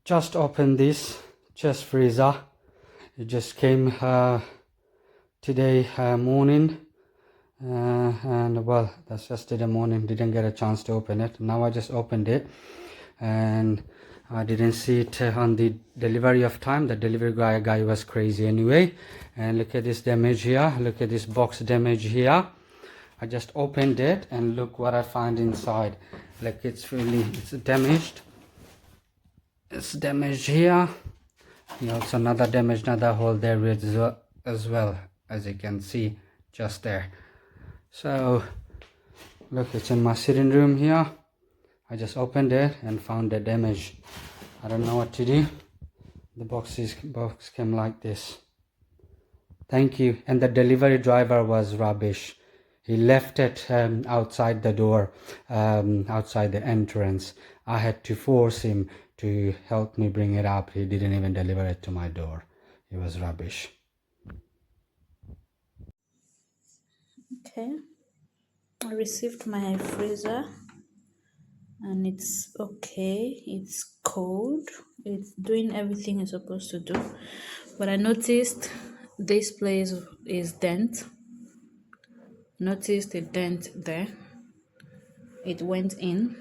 Just opened this chest freezer. It just came today morning, and well, that's yesterday morning. Didn't get a chance to open it. Now I just opened it, and I didn't see it on the delivery of time. The delivery guy was crazy anyway. And look at this damage here. Look at this box damage here. I just opened it and look what I find inside. Like it's damaged. It's damaged here. Here also another damage, another hole there as well, as you can see just there. So look, it's in my sitting room here. I just opened it and found the damage. I don't know what to do. The box came like this. Thank you. And the delivery driver was rubbish. He left it outside the door, outside the entrance. I had to force him to help me bring it up. He didn't even deliver it to my door. It was rubbish. Okay, I received my freezer and it's okay. It's cold. It's doing everything it's supposed to do. But I noticed this place is dent. Noticed a dent there. It went in.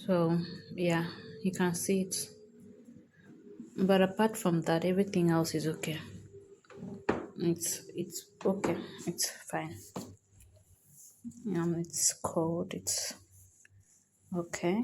So yeah, you can see it. But apart from that, everything else is okay. It's okay. It's fine. It's cold. It's okay.